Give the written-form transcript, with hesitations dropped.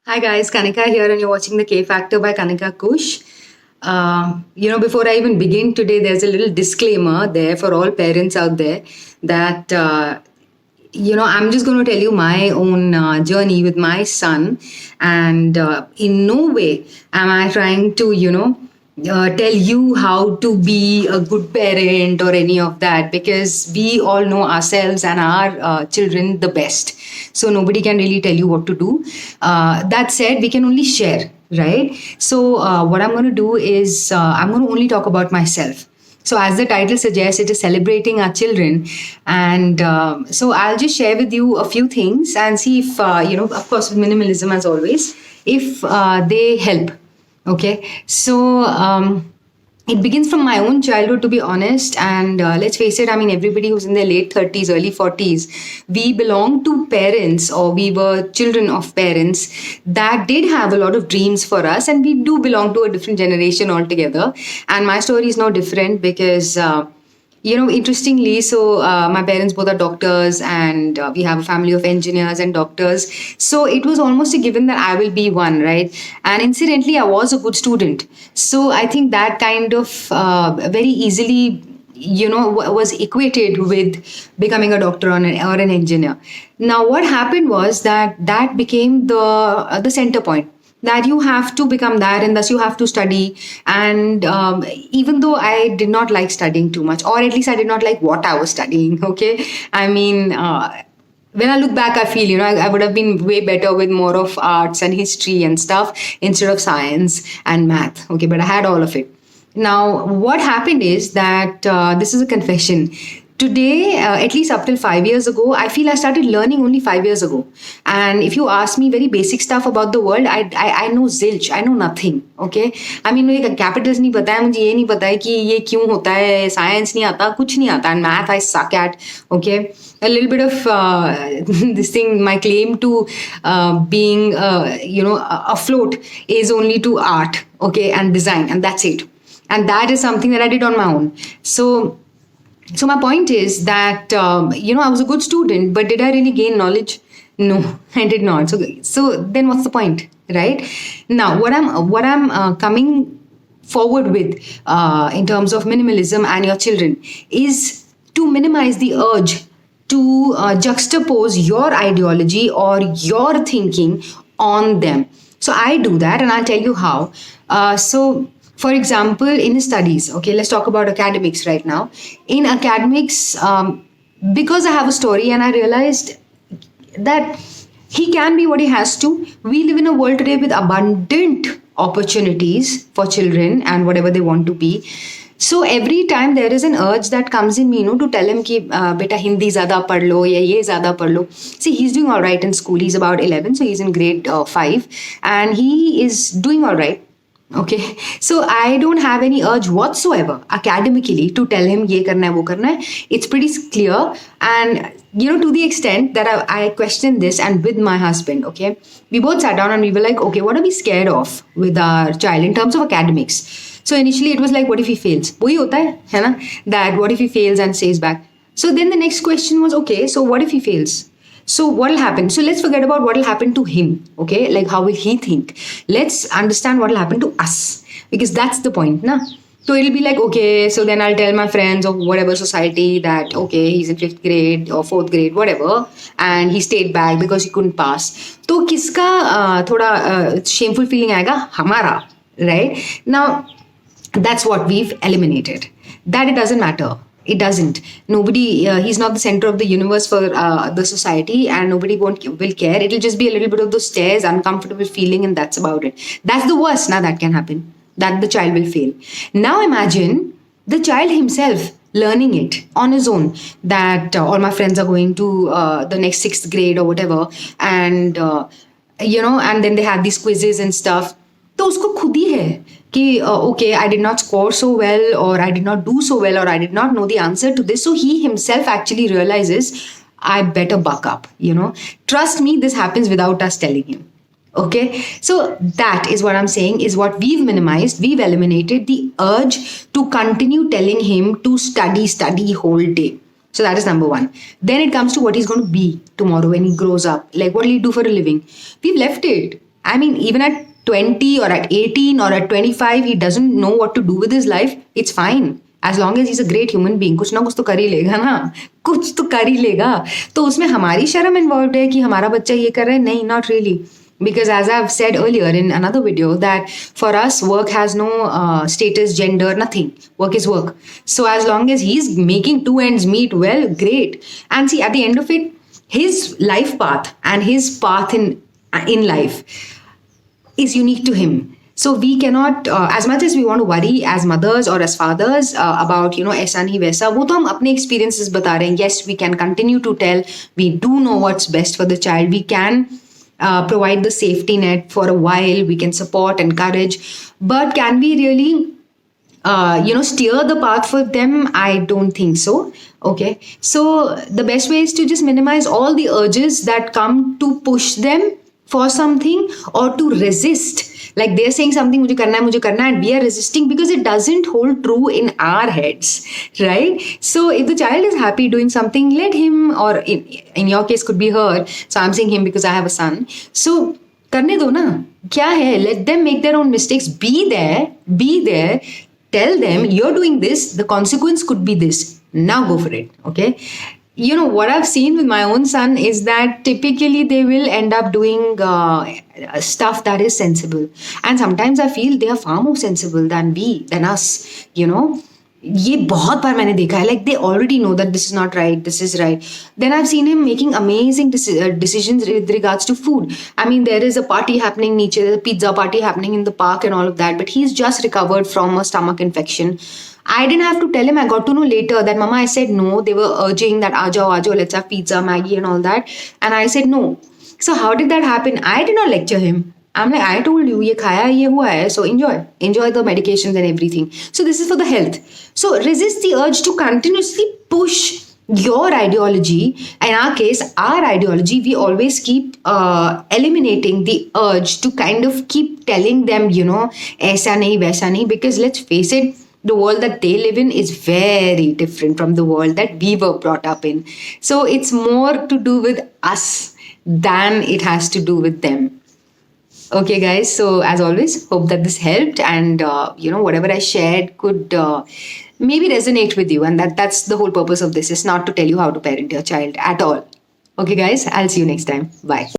Hi guys, Kanika here, and you're watching the K Factor by Kanika Kush. Before I even begin today, there's a little disclaimer there for all parents out there that I'm just going to tell you my own journey with my son, and in no way am I trying to, tell you how to be a good parent or any of that, because we all know ourselves and our children the best. So nobody can really tell you what to do. That said, we can only share, right? So what I'm going to do is I'm going to only talk about myself. So, as the title suggests, it is celebrating our children. And so, I'll just share with you a few things and see if, of course, with minimalism as always, if they help. Okay. So, it begins from my own childhood, to be honest. And let's face it, I mean, everybody who's in their late 30s, early 40s, we belong to parents, or we were children of parents that did have a lot of dreams for us. And we do belong to a different generation altogether. And my story is no different because. Interestingly, so my parents both are doctors, and we have a family of engineers and doctors. So it was almost a given that I will be one, right? And incidentally, I was a good student. So I think that kind of very easily, was equated with becoming a doctor or an engineer. Now, what happened was that became the center point, that you have to become that, and thus you have to study. And even though I did not like studying too much, or at least I did not like what I was studying, okay, I mean, when I look back, I feel, I would have been way better with more of arts and history and stuff instead of science and math, okay, but I had all of it. Now, what happened is that this is a confession. Today, at least up till 5 years ago, I feel I started learning only 5 years ago. And if you ask me very basic stuff about the world, I know zilch, I know nothing. Okay, I mean, मुझे capitals नहीं पता है, मुझे ये नहीं पता है कि ये क्यों होता है, science नहीं आता, कुछ नहीं आता, and math I suck at. Okay, a little bit of this thing, my claim to being afloat is only to art, okay, and design, and that's it. And that is something that I did on my own. So my point is that I was a good student, but did I really gain knowledge? No, I did not. So then what's the point, right? Now, what I'm coming forward with in terms of minimalism and your children is to minimize the urge to juxtapose your ideology or your thinking on them. So I do that, and I'll tell you how. For example, in studies, okay, let's talk about academics right now. In academics, because I have a story and I realized that he can be what he has to. We live in a world today with abundant opportunities for children and whatever they want to be. So every time there is an urge that comes in me, to tell him ki beta Hindi zyada pad lo ya ye zyada pad lo. See, he's doing all right in school. He's about 11, so he's in grade 5, and he is doing all right. Okay, so I don't have any urge whatsoever academically to tell him ye karna hai, wo karna hai. It's pretty clear. And to the extent that I questioned this, and with my husband, okay, we both sat down and we were like, okay, what are we scared of with our child in terms of academics? So initially it was like, what if he fails? Wohi hota hai na? That what if he fails and stays back? So then the next question was, okay, so what if he fails? So what will happen? So let's forget about what will happen to him, okay? Like, how will he think? Let's understand what will happen to us, because that's the point, na? So it'll be like, okay, so then I'll tell my friends or whatever society that, okay, he's in 5th grade or 4th grade, whatever, and he stayed back because he couldn't pass. तो किसका थोड़ा shameful feeling आएगा? हमारा, right? Now, that's what we've eliminated. That it doesn't matter. It doesn't. Nobody, he's not the center of the universe for the society, and nobody will care. It'll just be a little bit of those stares, uncomfortable feeling, and that's about it. That's the worst now that can happen, that the child will fail. Now imagine the child himself learning it on his own, that all my friends are going to the next 6th grade or whatever, and and then they have these quizzes and stuff. तो उसको खुद ही है कि okay, I did not score so well, or I did not do so well, or I did not know the answer to this. So he himself actually realizes, I better buck up, Trust me, this happens without us telling him. Okay, so that is what I'm saying, is what we've minimized. We've eliminated the urge to continue telling him to study whole day. So that is number one. Then it comes to what he's going to be tomorrow when he grows up. Like, what will he do for a living? We've left it. I mean, even at 20 or at 18 or at 25, he doesn't know what to do with his life. It's fine. As long as he's a great human being, कुछ ना कुछ तो कर ही लेगा ना, कुछ तो कर ही लेगा. तो उसमें हमारी शर्म इन्वॉल्व है कि हमारा बच्चा ये कर रहा है. नहीं, not really. Because as I've said earlier in another video, that for us, work has no status, gender, nothing. Work is work. So as long as he's making two ends meet, well, great. And see, at the end of it, his life path and his path in life is unique to him. So we cannot, as much as we want to worry as mothers or as fathers about, ऐसा नहीं वैसा, वो तो हम अपने experiences बता रहे हैं. Yes, we can continue to tell. We do know what's best for the child. We can provide the safety net for a while. We can support, encourage. But can we really steer the path for them? I don't think so. Okay. So the best way is to just minimize all the urges that come to push them for something or to resist. Like they're saying something, मुझे करना है, and we are resisting because it doesn't hold true in our heads, right? So if the child is happy doing something, let him, or in your case could be her. So I'm saying him because I have a son. So करने दो ना, क्या है? Let them make their own mistakes. Be there. Tell them you're doing this. The consequence could be this. Now go for it. Okay. What I've seen with my own son is that typically they will end up doing stuff that is sensible. And sometimes I feel they are far more sensible than us, ये बहुत बार मैंने देखा है. Like they already know that this is not right, this is right. Then I've seen him making amazing decisions with regards to food. I mean, there is a party happening नीचे, there's a pizza party happening in the park and all of that, but he's just recovered from a stomach infection. I didn't have to tell him. I got to know later that Mama, I said no. They were urging that aajo, let's have pizza, Maggie and all that. And I said no. So how did that happen? I did not lecture him. I'm like, I told you, ye khaya, ye hua hai, so enjoy the medications and everything. So this is for the health. So resist the urge to continuously push your ideology. In our case, our ideology, we always keep eliminating the urge to kind of keep telling them, aisa nahi, vaisa nahi, because let's face it, the world that they live in is very different from the world that we were brought up in. So it's more to do with us than it has to do with them. Okay, guys. So as always, hope that this helped, and whatever I shared could maybe resonate with you. And that's the whole purpose of this. Is not to tell you how to parent your child at all. Okay, guys. I'll see you next time. Bye.